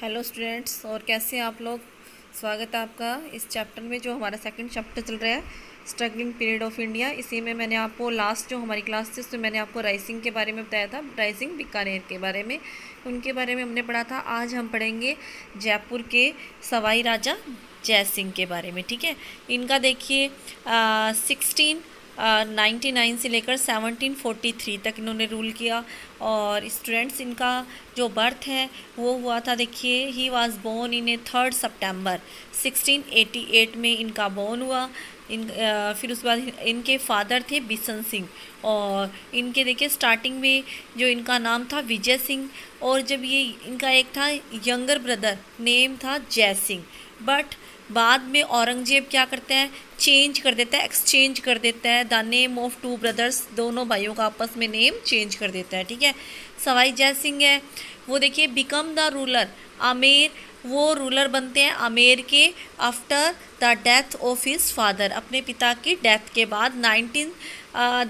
Hello students, और कैसे हैं आप लोग। स्वागत है आपका इस चैप्टर में, जो हमारा सेकंड चैप्टर चल रहा है, स्ट्रगलिंग पीरियड ऑफ इंडिया। इसी में मैंने आपको लास्ट जो हमारी क्लास थी उसमें मैंने आपको राइजिंग के बारे में बताया था, राइजिंग बीकानेर के बारे में, उनके बारे में हमने पढ़ा था। आज हम पढ़ेंगे जयपुर के सवाई राजा जय सिंह के बारे में। ठीक है, इनका देखिए 1699 से लेकर 1743 तक इन्होंने रूल किया। और स्टूडेंट्स, इनका जो बर्थ है वो हुआ था, देखिए, ही वाज बोर्न इन 3 सितंबर 1688 में इनका बोर्न हुआ। फिर उसके बाद इनके फादर थे बिशन सिंह, और इनके देखिए स्टार्टिंग में जो इनका नाम था विजय सिंह, और जब ये इनका एक था यंगर ब्रदर नेम था जय सिंह। बट बाद में औरंगजेब क्या करते हैं, चेंज कर देता है, एक्सचेंज कर देता है the name of two brothers, दोनों भाइयों का आपस में नेम चेंज कर देता है। ठीक है, सवाई जय सिंह है वो देखिए बिकम द रूलर आमेर, वो रूलर बनते हैं आमेर के after the death of his father, अपने पिता की डेथ के बाद 19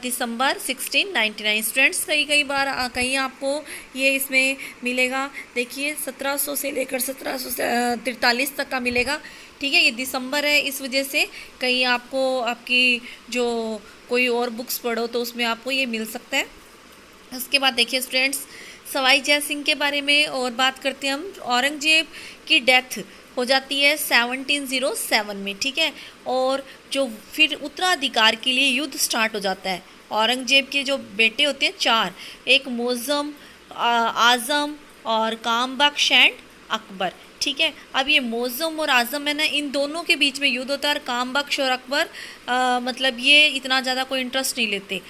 दिसंबर 1699। स्टूडेंट्स, कई बार कहीं आपको ये इसमें मिलेगा, देखिए 1700 से लेकर 1743 तक का मिलेगा। ठीक है, ये दिसंबर है, इस वजह से कहीं आपको आपकी जो कोई और बुक्स पढ़ो तो उसमें आपको ये मिल सकता है। उसके बाद देखिए स्टूडेंट्स, सवाई जय सिंह के बारे में और बात करते हैं हम। औरंगजेब की डेथ हो जाती है 1707 में। ठीक है, और जो फिर उत्तराधिकार के लिए युद्ध स्टार्ट हो जाता है। औरंगजेब के जो बेटे होते हैं 4, एक मुअज्जम, आज़म और कामबख्श एंड अकबर। ठीक है, अब ये मुअज्जम और आज़म है ना, इन दोनों के बीच में युद्ध होता है। और कामबख्श और अकबर मतलब ये इतना ज़्यादा कोई इंटरेस्ट नहीं लेते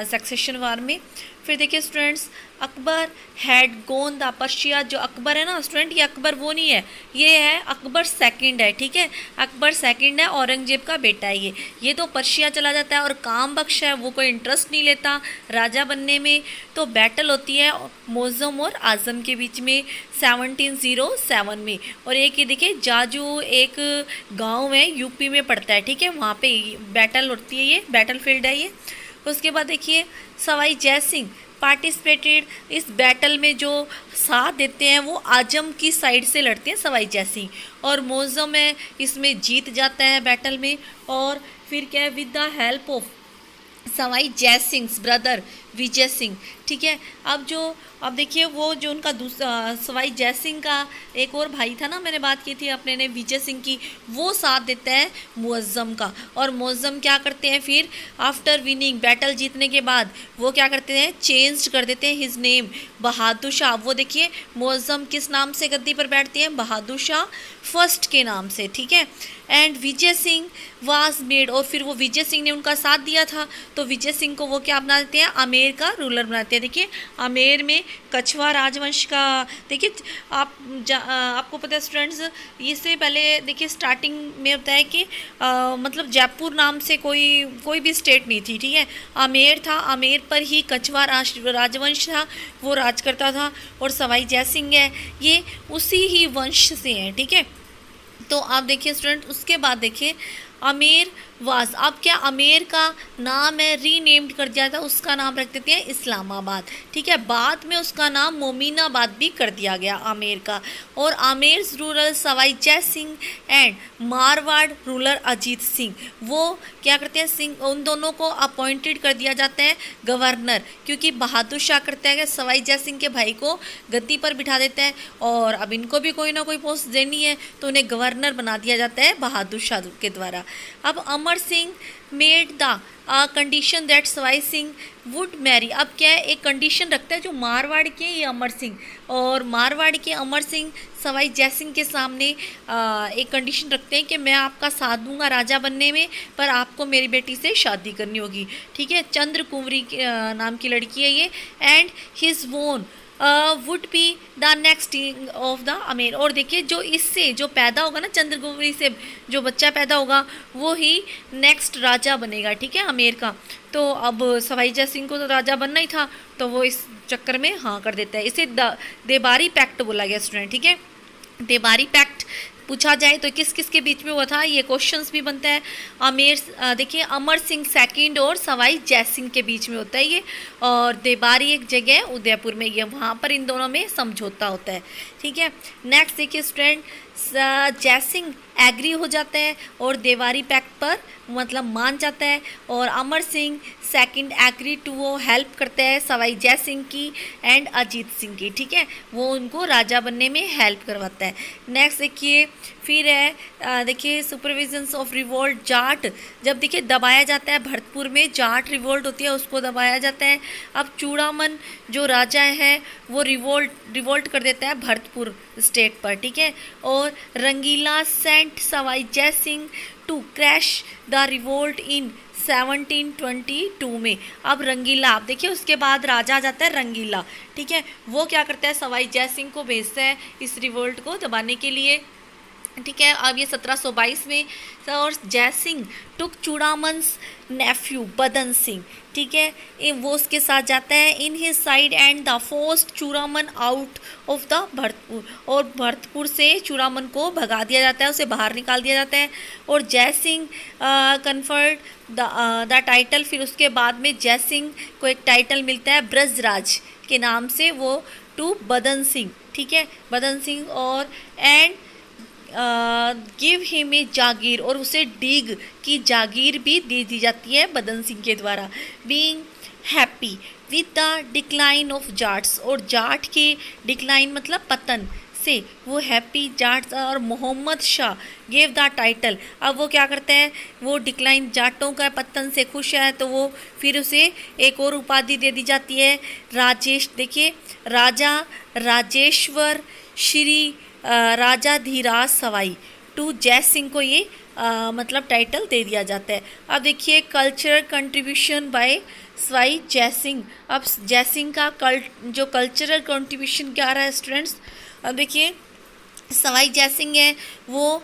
सक्सेशन वार में। फिर देखिए students, Akbar had gone the Persia, जो अकबर है ना स्टूडेंट, ये अकबर वो नहीं है, ये है अकबर सेकंड है। ठीक है, अकबर सेकंड है, औरंगजेब का बेटा है ये तो पर्शिया चला जाता है। और कामबख्श है वो कोई इंटरेस्ट नहीं लेता राजा बनने में। तो बैटल होती है मुअज्जम और आज़म के बीच में 1707 में। और एक ये देखिए जाजू, एक गाँव है यूपी में पड़ता है। ठीक है, वहाँ पे बैटल होती है, ये बैटल फील्ड है ये। उसके बाद देखिए सवाई जय सिंह पार्टिसिपेटेड इस बैटल में, जो साथ देते हैं वो आजम की साइड से लड़ते हैं सवाई जय सिंह, और मुअज्जम है इसमें जीत जाता है बैटल में। और फिर क्या है, with the help of Sawai Jai Singh brother Vijay Singh. ठीक है, अब देखिए वो जो उनका दूसरा सवाई जय सिंह का एक और भाई था ना, मैंने बात की थी अपने ने विजय सिंह की, वो साथ देता है मुअज्जम का। और मुअज्जम क्या करते हैं फिर आफ्टर विनिंग, बैटल जीतने के बाद वो क्या करते हैं, चेंज कर देते हैं हिज नेम बहादुर शाह। वो देखिए मुअज्जम किस नाम से गद्दी पर बैठते हैं, बहादुर शाह फर्स्ट के नाम से। ठीक है, and Vijay Singh was made, और फिर वो विजय सिंह ने उनका साथ दिया था, तो विजय सिंह को वो क्या बना देते हैं, आमेर का रूलर बनाते हैं। देखिए आमेर में कछवा राजवंश का, देखिए आपको पता है स्टूडेंट्स, इससे पहले देखिए स्टार्टिंग में होता है कि मतलब जयपुर नाम से कोई भी स्टेट नहीं थी। ठीक है, आमेर था, आमेर पर ही कछवा राजवंश था, वो राज करता था। और सवाई जय सिंह है ये उसी ही वंश से हैं। ठीक है, तो आप देखिए स्टूडेंट, उसके बाद देखिए आमेर वास, अब क्या आमेर का नाम है रीनेम्ड कर दिया था, उसका नाम रख देते हैं इस्लामाबाद। ठीक है, बाद में उसका नाम मोमीनाबाद भी कर दिया गया आमेर का। और Amer rural Sawai Jai Singh and Marwar ruler Ajit Singh, वो क्या करते हैं, सिंह उन दोनों को अपॉइंटेड कर दिया जाता है गवर्नर, क्योंकि बहादुर शाह करता है कि सवाई जय सिंह के भाई को गद्दी पर बिठा देता है, और अब इनको भी कोई ना कोई पोस्ट देनी है, तो उन्हें गवर्नर बना दिया जाता है बहादुर शाह के द्वारा। अब Amar Singh made the condition that Sawai Singh would marry, अब क्या है, एक कंडीशन रखता है जो मारवाड़ के ये अमर सिंह, और मारवाड़ के अमर सिंह सवाई जय सिंह के सामने एक कंडीशन रखते हैं कि मैं आपका साथ दूंगा राजा बनने में, पर आपको मेरी बेटी से शादी करनी होगी। ठीक है, चंद्र कुंवरी नाम की लड़की है ये, एंड हिज वोन would be the next king of the Amer. और देखिए जो इससे जो पैदा होगा ना, चंद्रकुंवरी से जो बच्चा पैदा होगा वो ही नेक्स्ट राजा बनेगा। ठीक है, आमेर का। तो अब सवाई जय सिंह को तो राजा बनना ही था, तो वो इस चक्कर में हाँ कर देता है। इसे देबारी पैक्ट बोला गया स्टूडेंट। ठीक है, देबारी पैक्ट पूछा जाए तो किस किस के बीच में हुआ था, ये क्वेश्चंस भी बनता है। देखिए अमर सिंह सेकंड और सवाई जय सिंह के बीच में होता है ये, और देबारी एक जगह है उदयपुर में, ये वहाँ पर इन दोनों में समझौता होता है, ठीक है। नेक्स्ट देखिए स्टूडेंट, जय सिंह एग्री हो जाता है और देवारी पैक्ट पर मतलब मान जाता है, और Amar Singh second agree to, वो हेल्प करता है सवाई जय सिंह की एंड अजीत सिंह की, ठीक है, वो उनको राजा बनने में हेल्प करवाता है। नेक्स्ट देखिए फिर है देखिए सुपरविजन्स ऑफ रिवोल्ट जाट, जब देखिए दबाया जाता है भरतपुर में, जाट रिवोल्ट होती है उसको दबाया जाता है। अब चूड़ामन जो राजा है वो रिवोल्ट कर देता है भरतपुर स्टेट पर, ठीक है। और रंगीला sent Sawai Jai Singh to crash the revolt in 1722 में। अब रंगीला, आप देखिए उसके बाद राजा आ जाता है रंगीला, ठीक है, वो क्या करता है सवाई जय सिंह को भेजता है इस रिवोल्ट को दबाने के लिए, ठीक है। अब ये 1722 में, और जय सिंह टुक चूड़ामन्स नेफ्यू बदन सिंह, ठीक है, वो उसके साथ जाता है in his side and the forced Chudaman out of the Bharatpur, और भरतपुर से चूड़ामन को भगा दिया जाता है, उसे बाहर निकाल दिया जाता है। और जय सिंह कन्फर्ड द टाइटल, फिर उसके बाद में जय सिंह को एक टाइटल मिलता है ब्रजराज के नाम से, वो टू बदन सिंह, ठीक है, बदन सिंह, और एंड गिव हिम ए जागीर, और उसे डीग की जागीर भी दे दी जाती है बदन सिंह के द्वारा। Being happy with the decline of Jats, और जाट के डिक्लाइन मतलब पतन से वो हैप्पी जाट्स, और Mohammad Shah gave the title, अब वो क्या करते हैं, वो डिक्लाइन जाटों का पतन से खुश है तो वो फिर उसे एक और उपाधि दे दी जाती है राजेश, देखिए राजा राजेश्वर श्री राजाधीराज सवाई टू जय सिंह को ये मतलब टाइटल दे दिया जाता है। अब देखिए cultural contribution by Sawai Jai Singh, अब जय सिंह का जो कल्चरल कंट्रीब्यूशन क्या रहा है स्टूडेंट्स, अब देखिए सवाई जय सिंह है वो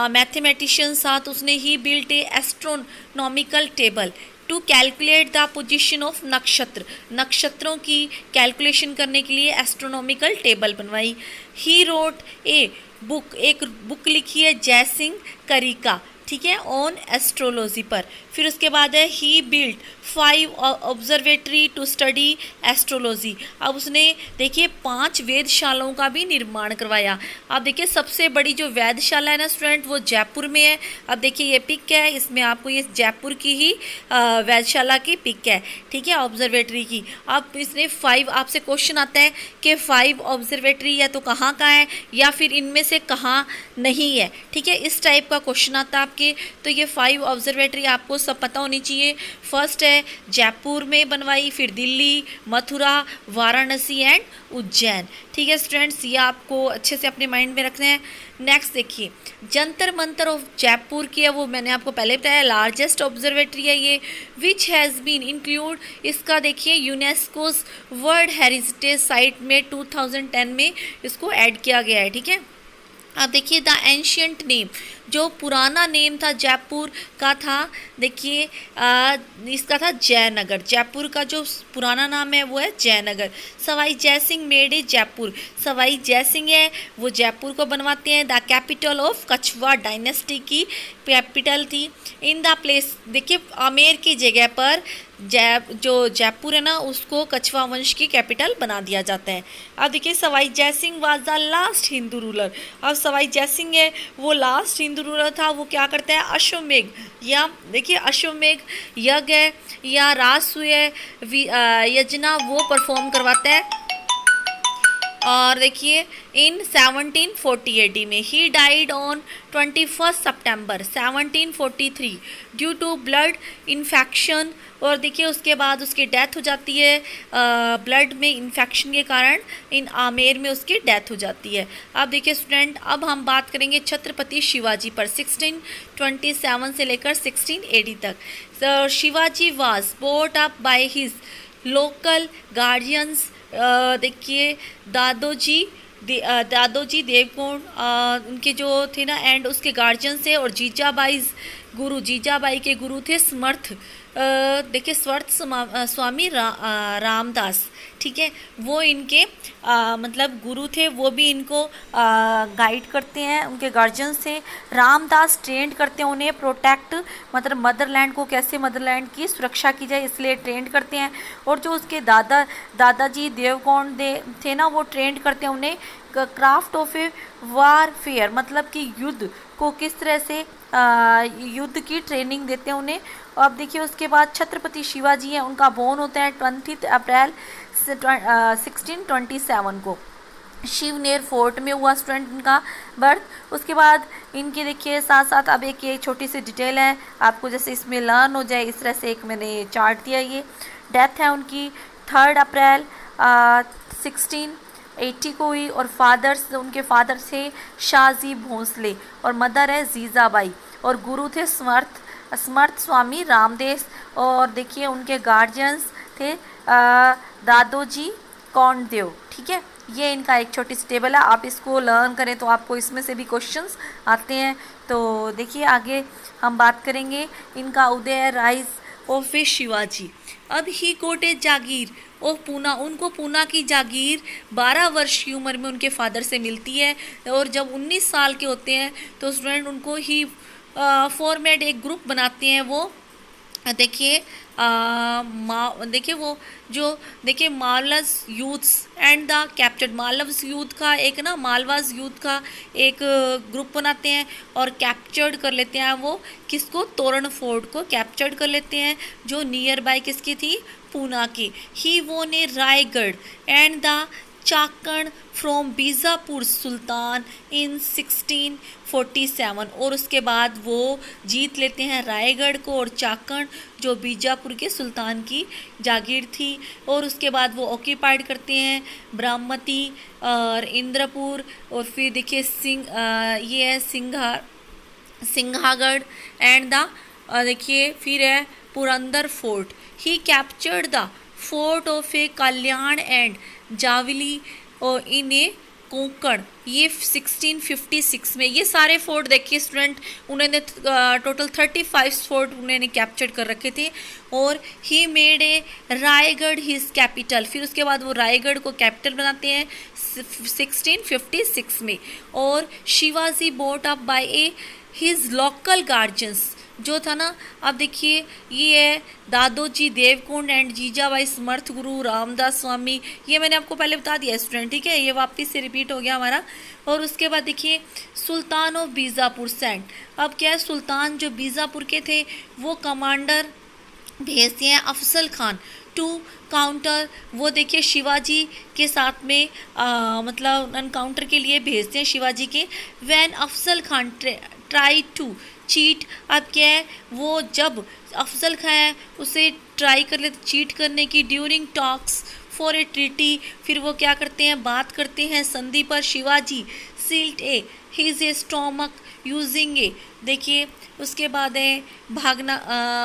मैथमेटिशियन साथ उसने he built a astronomical table to calculate the position of नक्षत्र, नक्षत्रों की कैलकुलेशन करने के लिए एस्ट्रोनॉमिकल टेबल बनवाई। ही रोट ए बुक, एक बुक लिखी है जय सिंह करिका, ठीक है, ऑन एस्ट्रोलॉजी पर। फिर उसके बाद है he built 5 observatory to study astrology, अब उसने देखिए 5 वेधशालाओं का भी निर्माण करवाया। अब देखिए सबसे बड़ी जो वेधशाला है ना स्टूडेंट वो जयपुर में है। अब देखिए ये पिक है, इसमें आपको ये जयपुर की ही वेधशाला की पिक है, ठीक है, ऑब्जर्वेटरी की। अब इसने 5, आपसे क्वेश्चन आता है कि 5 ऑब्जर्वेटरी है तो कहाँ का है या फिर इनमें से कहाँ नहीं है, ठीक है, इस टाइप का क्वेश्चन आता है आपके। तो ये 5 ऑब्जर्वेटरी आपको सब पता होनी चाहिए। फर्स्ट है जयपुर में बनवाई, फिर दिल्ली, मथुरा, वाराणसी एंड उज्जैन, ठीक है स्टूडेंट्स, ये आपको अच्छे से अपने माइंड में रखना है। नेक्स्ट देखिए जंतर मंतर ऑफ जयपुर की है, वो मैंने आपको पहले बताया, लार्जेस्ट ऑब्जर्वेटरी है ये, विच हैज़ बीन इंक्लूड, इसका देखिए यूनेस्कोस वर्ल्ड हेरिटेज साइट में 2010 में इसको ऐड किया गया है, ठीक है। अब देखिए द एंशियंट नेम, जो पुराना नेम था जयपुर का था, देखिए इसका था जयनगर, जयपुर का जो पुराना नाम है वो है जयनगर। सवाई जय सिंह मेड ए जयपुर, सवाई जय सिंह है वो जयपुर को बनवाते हैं। The capital of Kachhwa dynasty की कैपिटल थी। इन द प्लेस, देखिए आमेर की जगह पर जो जयपुर है ना उसको कछवा वंश की कैपिटल बना दिया जाता है। अब देखिए Sawai Jai Singh was the last Hindu ruler, अब सवाई जय सिंह है वो लास्ट हिंदू रूलर था, वो क्या करता है अश्वमेघ, या देखिए अश्वमेघ यज्ञ है या राजसूय यजना वो परफॉर्म करवाता है। और देखिए इन 1740 AD में ही डाइड ऑन 21 सितंबर 1743 ड्यू टू ब्लड इन्फेक्शन, और देखिए उसके बाद उसकी डेथ हो जाती है ब्लड में इन्फेक्शन के कारण, इन आमेर में उसकी डेथ हो जाती है। अब देखिए स्टूडेंट अब हम बात करेंगे छत्रपति शिवाजी पर 1627 से लेकर 1680 तक। तो Shivaji was brought up by his local guardians, देखिए दादोजी देवगुण उनके जो थे ना एंड उसके गार्जियन से, और जीजाबाई गुरु, जीजाबाई के गुरु थे समर्थ देखिए स्वामी रामदास, ठीक है, वो इनके मतलब गुरु थे, वो भी इनको गाइड करते हैं, उनके गार्जियंस थे। रामदास ट्रेंड करते हैं उन्हें प्रोटेक्ट, मतलब मदरलैंड को कैसे मदरलैंड की सुरक्षा की जाए इसलिए ट्रेंड करते हैं। और जो उसके दादाजी देवगौड़ थे ना, वो ट्रेंड करते हैं उन्हें क्राफ्ट ऑफ ए वारफेयर, मतलब कि युद्ध को किस तरह से युद्ध की ट्रेनिंग देते हैं उन्हें। अब देखिए उसके बाद छत्रपति शिवाजी हैं, उनका बोर्न होता है 20 अप्रैल 1627 को, शिवनेर फोर्ट में हुआ स्टूडेंट इनका बर्थ। उसके बाद इनके देखिए साथ साथ अब एक ये छोटी सी डिटेल है आपको, जैसे इसमें लर्न हो जाए इस तरह से एक मैंने चार्ट दिया। ये डेथ है उनकी 3 अप्रैल 1680 को हुई। और उनके फादर थे शाहजी भोंसले और मदर है जीजाबाई, और गुरु थे समर्थ स्वामी रामदेव। और देखिए उनके गार्जियंस थे दादोजी कौंडदेव, ठीक है। ये इनका एक छोटी सी टेबल है, आप इसको लर्न करें तो आपको इसमें से भी क्वेश्चंस आते हैं। तो देखिए आगे हम बात करेंगे इनका उदय राइज ऑफ शिवाजी। अब ही कोटे जागीर और पूना, उनको पूना की जागीर 12 वर्ष की उम्र में उनके फादर से मिलती है। और जब 19 साल के होते हैं तो स्टूडेंट उनको ही फॉर्मेट एक ग्रुप बनाते हैं। वो देखिए देखिए वो जो देखिए मालवास यूथ्स एंड द कैप्चर्ड, मालवास यूथ का एक ना मालवास यूथ का एक ग्रुप बनाते हैं और कैप्चर्ड कर लेते हैं वो किसको, तोरण फोर्ट को कैप्चर्ड कर लेते हैं, जो नियर बाय किसकी थी, पूना की। ही वो ने Raigad and the Chakan from Bijapur sultan in 1647। और उसके बाद वो जीत लेते हैं रायगढ़ को और चाकण, जो बीजापुर के सुल्तान की जागीर थी। और उसके बाद वो ऑक्यूपाइड करते हैं ब्राह्मती और इंद्रपुर। और फिर देखिए ये है सिंघागढ़ एंड द देखिए फिर है Purandar fort. He captured the fort of a Kalyan and Javli और इन ए कोंकण, ये 1656 में। ये सारे फोर्ट देखिए स्टूडेंट, उन्होंने टोटल 35 फोर्ट उन्होंने कैप्चर कर रखे थे। और he made a Raigarh his capital, फिर उसके बाद वो रायगढ़ को कैपिटल बनाते हैं 1656 में। और Shivaji boat up by A his local guardians, जो था ना, अब देखिए ये है दादोजी देवकुंड एंड जीजाबाई समर्थ गुरु रामदास स्वामी। ये मैंने आपको पहले बता दिया स्टूडेंट, ठीक है, ये वापस से रिपीट हो गया हमारा। और उसके बाद देखिए सुल्तान ऑफ बीजापुर सेंट, अब क्या है, सुल्तान जो बीजापुर के थे वो कमांडर भेजते हैं अफजल खान टू काउंटर, वो देखिए शिवाजी के साथ में मतलब एनकाउंटर के लिए भेजते हैं शिवाजी के। When Afzal Khan try to cheat, अब क्या है, वो जब अफजल खान है उसे ट्राई कर लेते चीट करने की during talks for a treaty, फिर वो क्या करते हैं, बात करते हैं संधि पर। Shivaji sealed a his a stomach using a, देखिए उसके बाद है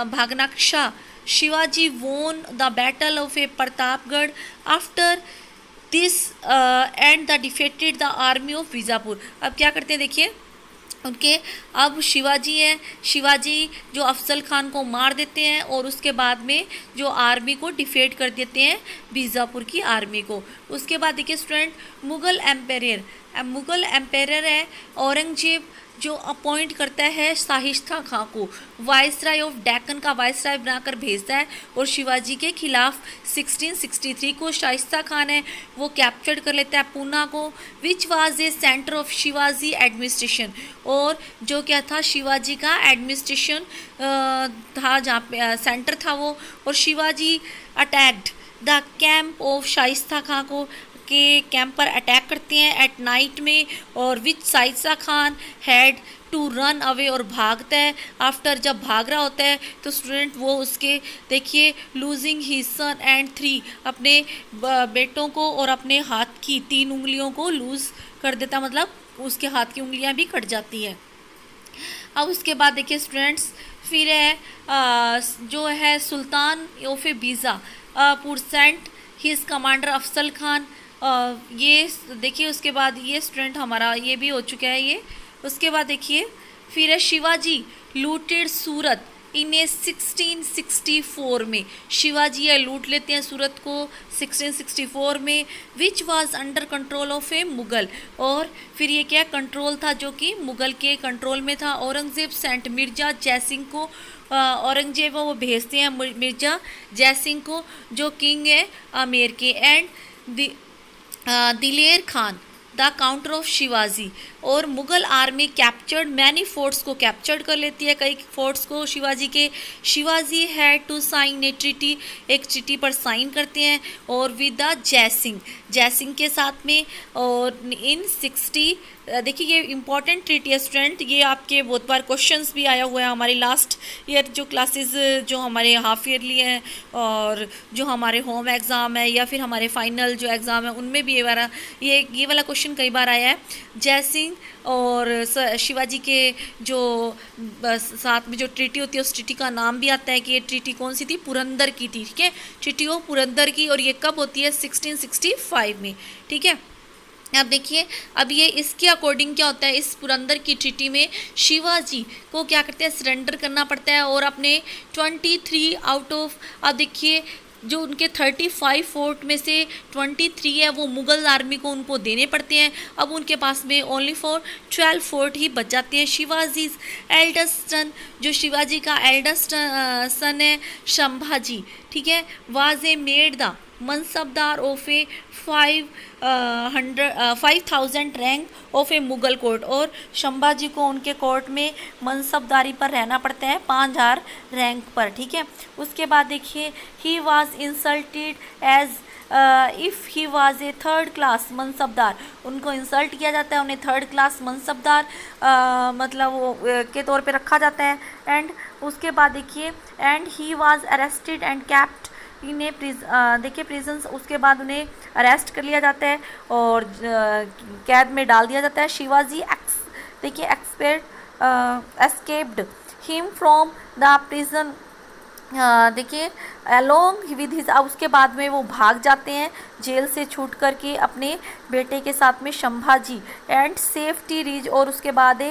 भागनाक्षा। Shivaji won the battle of a Pratapgarh after this and the defeated the army of Bijapur. अब क्या करते हैं देखिए उनके, अब शिवाजी हैं, शिवाजी जो अफजल खान को मार देते हैं और उसके बाद में जो आर्मी को डिफेट कर देते हैं बीजापुर की आर्मी को। उसके बाद देखिए स्टूडेंट मुग़ल एम्पायर है औरंगजेब, जो अपॉइंट करता है शाइस्ता खां को वाइसराय ऑफ डेक्कन का वाइसराय बनाकर भेजता है। और शिवाजी के खिलाफ 1663 को शाइस्ता खान है वो कैप्चर कर लेता है पूना को, which was a centre of Shivaji administration, और जो क्या था शिवाजी का एडमिनिस्ट्रेशन था, जहाँ पे सेंटर था वो। और Shivaji attacked the camp of Shaista Khan को के कैंप पर अटैक करते हैं एट नाइट में, और which Shaista Khan had to run away, और भागता है। आफ्टर जब भाग रहा होता है तो स्टूडेंट वो उसके देखिए लूजिंग हिज सन एंड 3, अपने बेटों को और अपने हाथ की 3 उंगलियों को लूज़ कर देता, मतलब उसके हाथ की उंगलियां भी कट जाती हैं। अब उसके बाद देखिए स्टूडेंट्स फिर है जो है sultan of Bijapur sent his commander Afzal Khan. ये देखिए उसके बाद ये स्टूडेंट हमारा ये भी हो चुका है ये। उसके बाद देखिए फिर है शिवाजी लूटेड सूरत इन्हें 1664 में शिवाजी ये लूट लेते हैं सूरत को 1664 में, which was under control of a Mughal. और फिर ये क्या कंट्रोल था, जो कि मुगल के कंट्रोल में था। औरंगजेब सेंट मिर्जा जयसिंह को, औरंगजेब वो भेजते हैं मिर्जा जयसिंह को जो किंग है आमेर के, and Diler Khan the counter of Shivaji. और Mughal army captured many forts को कैप्चर्ड कर लेती है, कई फोर्ट्स को शिवाजी के। Shivaji had to sign a treaty, एक ट्रीटी पर साइन करते हैं और विद द जयसिंह के साथ में। और इन 60 देखिए ये इंपॉर्टेंट ट्रीटी है स्टूडेंट, ये आपके बहुत बार क्वेश्चंस भी आया हुआ है हमारी लास्ट ईयर जो क्लासेस जो हमारे हाफ ईयरली हैं और जो हमारे होम एग्ज़ाम है या फिर हमारे फाइनल जो एग्ज़ाम है उनमें भी ये वाला क्वेश्चन कई बार आया है। जयसिंह और शिवाजी के जो साथ में जो ट्रीटी होती है उस ट्रीटी का नाम भी आता है कि ये ट्रीटी कौन सी थी, पुरंदर की थी, ठीक है, ट्रीटी ऑफ पुरंदर की। और ये कब होती है 1665 में, ठीक है। अब देखिए अब ये इसके अकॉर्डिंग क्या होता है, इस पुरंदर की ट्रीटी में शिवाजी को क्या करते हैं, सरेंडर करना पड़ता है और अपने 23 आउट ऑफ, अब देखिए जो उनके 35 फोर्ट में से 23 है वो मुगल आर्मी को उनको देने पड़ते हैं। अब उनके पास में ओनली फॉर 12 फोर्ट ही बच जाते हैं। शिवाजी एल्डेस्ट सन, जो शिवाजी का एल्डेस्ट सन है संभाजी, ठीक है, was a made the mansabdar of A 5000 rank of a Mughal court. और संभाजी को उनके कोर्ट में मनसबदारी पर रहना पड़ता है 5000 रैंक पर, ठीक है। उसके बाद देखिए he was insulted as if he was a 3rd class mansabdar, उनको इंसल्ट किया जाता है, उन्हें 3rd क्लास मनसबदार मतलब वो के तौर पे रखा जाता है। एंड उसके बाद देखिए and he was arrested and kept इन्हें देखिए प्रिजन, उसके बाद उन्हें अरेस्ट कर लिया जाता है और कैद में डाल दिया जाता है। शिवाजी देखिए escaped him from the prison, देखिए अलोंग विद हिज, अब उसके बाद में वो भाग जाते हैं जेल से छूट करके अपने बेटे के साथ में संभाजी, एंड सेफ्टी रीच, और उसके बाद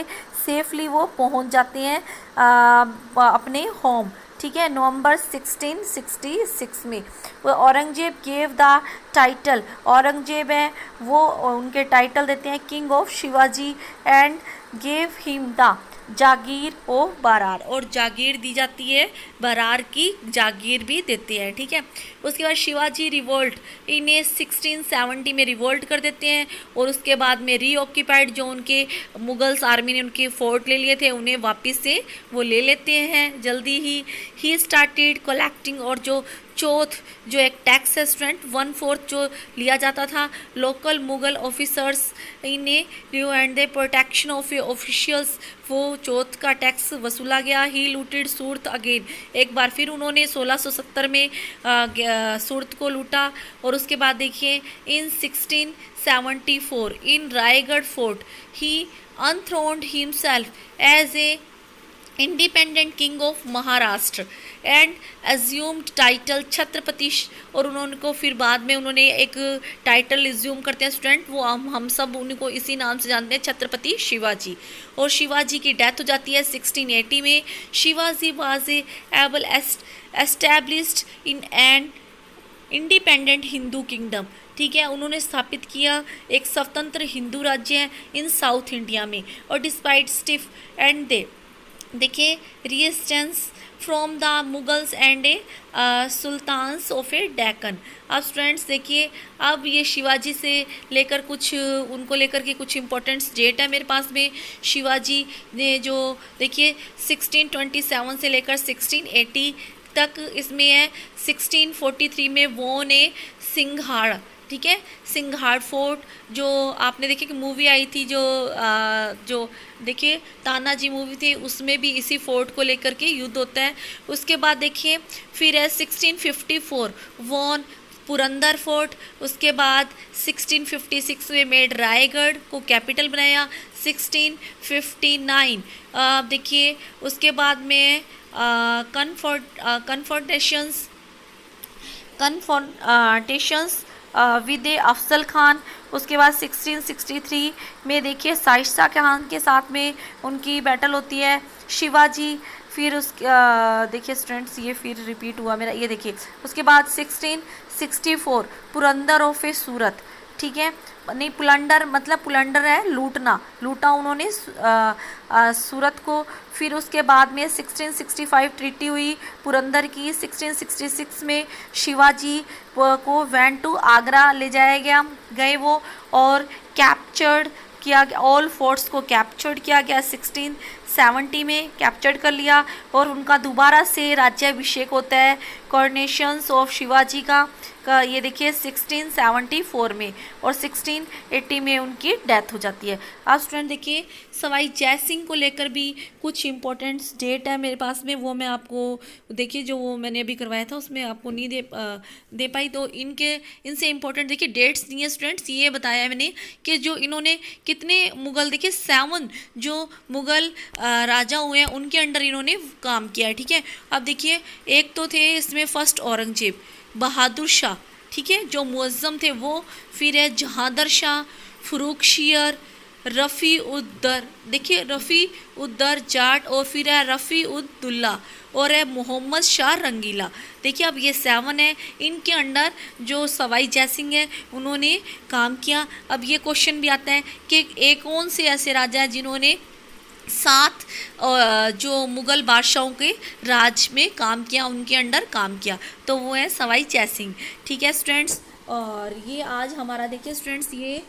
सेफली वो पहुंच जाते हैं अपने होम, ठीक है, नवंबर 1666 में। वो Aurangzeb gave the title, Aurangzeb है वो उनके टाइटल देते हैं king of Shivaji, and gave him the jagir of Berar, और जागीर दी जाती है, बरार की जागीर भी देते हैं, ठीक है। उसके बाद शिवाजी रिवोल्ट इन्हें 1670 में रिवोल्ट कर देते हैं और उसके बाद में रीऑक्यूपाइड जो उनके मुगल्स आर्मी ने उनके फोर्ट ले लिए थे उन्हें वापस से वो ले लेते हैं जल्दी ही स्टार्टेड कलेक्टिंग, और जो चौथ जो एक टैक्स है स्टूडेंट 1/4 जो लिया जाता था लोकल मुगल ऑफिसर्स इन्हें new and the protection of officials, वो चौथ का टैक्स वसूला गया। ही लूटेड सूरत अगेन, एक बार फिर उन्होंने 1670 में सूरत को लूटा। और उसके बाद देखिए in 1674 in Raigad fort he enthroned himself as a independent king of Maharashtra and assumed title Chhatrapati, और उनको फिर बाद में उन्होंने एक टाइटल एज्यूम करते हैं स्टूडेंट, वो हम सब उनको इसी नाम से जानते हैं, छत्रपति शिवाजी। और शिवाजी की डेथ हो जाती है 1680 में। Shivaji was able established in an independent Hindu kingdom, ठीक है, उन्होंने स्थापित किया एक स्वतंत्र हिंदू राज्य इन साउथ इंडिया में। और डिस्पाइट स्टिफ एंड दे देखिए resistance from the Mughals and sultans of a Deccan. अब स्टूडेंट्स देखिए अब ये शिवाजी से लेकर कुछ उनको लेकर के कुछ इंपॉर्टेंट डेट है मेरे पास में। शिवाजी ने जो देखिए 1627 से लेकर 1680 तक इसमें है। 1643 में वो ने सिंघाड़, ठीक है, सिंघाड़ फोर्ट जो आपने देखिए कि मूवी आई थी जो देखिए तानाजी मूवी थी उसमें भी इसी फोर्ट को लेकर के युद्ध होता है। उसके बाद देखिए फिर है 1654 वॉन पुरंदर फोर्ट। उसके बाद 1656 में मेड रायगढ़ को कैपिटल बनाया। 1659 देखिए उसके बाद में कन्फॉन्टेशंस विद अफजल खान। उसके बाद 1663 में देखिए शाइस्ता खान के साथ में उनकी बैटल होती है। शिवाजी फिर देखिए स्टूडेंट्स, ये फिर रिपीट हुआ मेरा, ये देखिए उसके बाद 1664 पुरंदर ऑफ ए सूरत, ठीक है, नहीं पुलंडर मतलब पुलंडर है लूटना, लूटा उन्होंने सूरत को। फिर उसके बाद में 1665 ट्रीटी हुई पुरंदर की। 1666 में शिवाजी को वैन टू आगरा ले जाया गए वो, और कैप्चर्ड किया गया, ऑल फोर्ट्स को कैप्चर्ड किया गया। 1670 में कैप्चर्ड कर लिया, और उनका दोबारा से राज्याभिषेक होता है कॉरोनेशंस ऑफ शिवाजी का ये देखिए 1674 में, और 1680 में उनकी डेथ हो जाती है। अब स्टूडेंट देखिए सवाई जय सिंह को लेकर भी कुछ इंपॉर्टेंट डेट है मेरे पास में, वो मैं आपको देखिए जो वो मैंने अभी करवाया था उसमें आपको नहीं दे पाई, तो इनसे इंपॉर्टेंट देखिए डेट्स दी हैं स्टूडेंट्स। ये बताया है मैंने कि जो इन्होंने कितने मुगल, देखिए 7 जो मुगल राजा हुए हैं उनके अंडर इन्होंने काम किया है, ठीक है। अब देखिए एक तो थे इसमें फर्स्ट औरंगजेब, बहादुर शाह, ठीक है, जो मुअज्जम थे वो, फिर है जहांदर शाह, फर्रुखशियर, रफ़ी उद्दर, देखिए रफ़ी उद्दर जाट, और फिर है रफ़ी उद्दुल्ला, और है मोहम्मद शाह रंगीला। देखिए अब ये 7 है, इनके अंडर जो सवाई जय सिंह है उन्होंने काम किया। अब ये क्वेश्चन भी आता है कि एक कौन से ऐसे राजा हैं जिन्होंने 7 जो मुग़ल बादशाहों के राज में काम किया, उनके अंडर काम किया, तो वो है सवाई जय सिंह, ठीक है स्टूडेंट्स। और ये आज हमारा देखिए स्टूडेंट्स, ये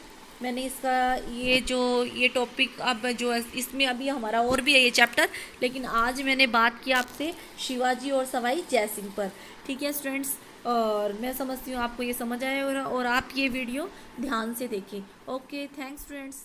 मैंने इसका ये टॉपिक अब जो है इसमें अभी हमारा और भी है ये चैप्टर, लेकिन आज मैंने बात की आपसे शिवाजी और सवाई जय सिंह पर, ठीक है स्टूडेंट्स। और मैं समझती हूँ आपको ये समझ आया और आप ये वीडियो ध्यान से देखें। Okay, thanks students.